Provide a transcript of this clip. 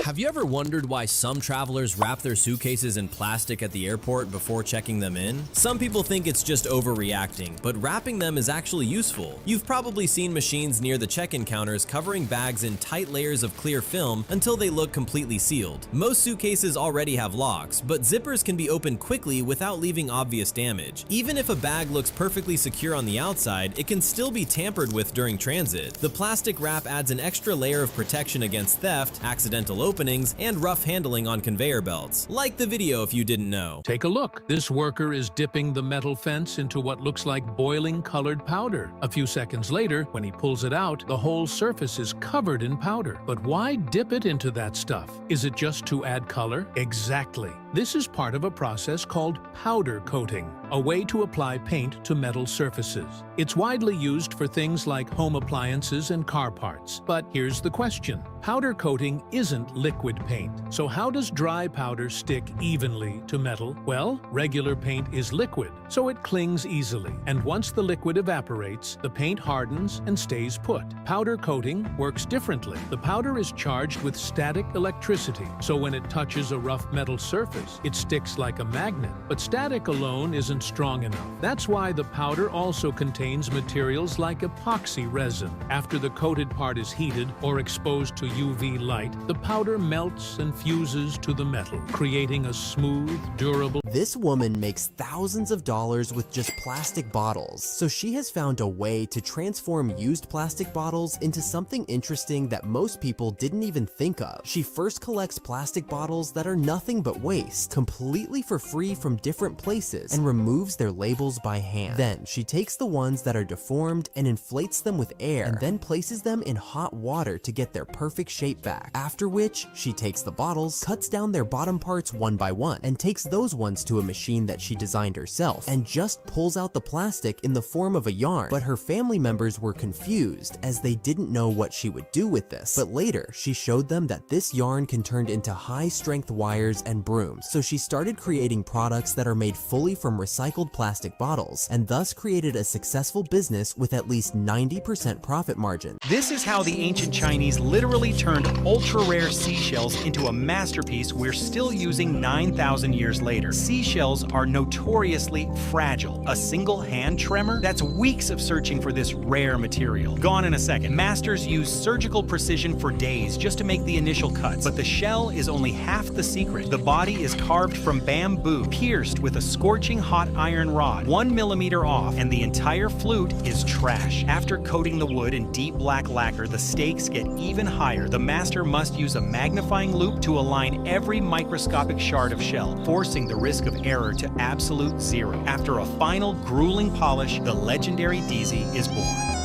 Have you ever wondered why some travelers wrap their suitcases in plastic at the airport before checking them in? Some people think it's just overreacting, but wrapping them is actually useful. You've probably seen machines near the check-in counters covering bags in tight layers of clear film until they look completely sealed. Most suitcases already have locks, but zippers can be opened quickly without leaving obvious damage. Even if a bag looks perfectly secure on the outside, it can still be tampered with during transit. The plastic wrap adds an extra layer of protection against theft, accidental openings, and rough handling on conveyor belts. Like the video if you didn't know. Take a look. This worker is dipping the metal fence into what looks like boiling colored powder. A few seconds later, when he pulls it out, the whole surface is covered in powder. But why dip it into that stuff? Is it just to add color? Exactly. This is part of a process called powder coating, a way to apply paint to metal surfaces. It's widely used for things like home appliances and car parts. But here's the question. Powder coating isn't liquid paint. So how does dry powder stick evenly to metal? Well, regular paint is liquid, so it clings easily. And once the liquid evaporates, the paint hardens and stays put. Powder coating works differently. The powder is charged with static electricity, so when it touches a rough metal surface, it sticks like a magnet. But static alone isn't strong enough. That's why the powder also contains materials like epoxy resin. After the coated part is heated or exposed to UV light, the powder melts and fuses to the metal, creating a smooth, durable. This woman makes thousands of dollars with just plastic bottles, so she has found a way to transform used plastic bottles into something interesting that most people didn't even think of. She first collects plastic bottles that are nothing but waste, completely for free from different places, and removes their labels by hand. Then she takes the ones that are deformed and inflates them with air, and then places them in hot water to get their perfect shape back. After which, she takes the bottles, cuts down their bottom parts one by one, and takes those ones to a machine that she designed herself, and just pulls out the plastic in the form of a yarn. But her family members were confused, as they didn't know what she would do with this. But later, she showed them that this yarn can turn into high-strength wires and brooms, so she started creating products that are made fully from recycled plastic bottles, and thus created a successful business with at least 90% profit margin. This is how the ancient Chinese literally turned ultra-rare seashells into a masterpiece we're still using 9,000 years later. Seashells are notoriously fragile. A single hand tremor? That's weeks of searching for this rare material. Gone in a second. Masters use surgical precision for days just to make the initial cuts, but the shell is only half the secret. The body is carved from bamboo, pierced with a scorching hot iron rod, 1 millimeter off, and the entire flute is trash. After coating the wood in deep black lacquer, the stakes get even higher. The master must use a magnifying loupe to align every microscopic shard of shell, forcing the risk of error to absolute zero. After a final grueling polish, the legendary Deezy is born.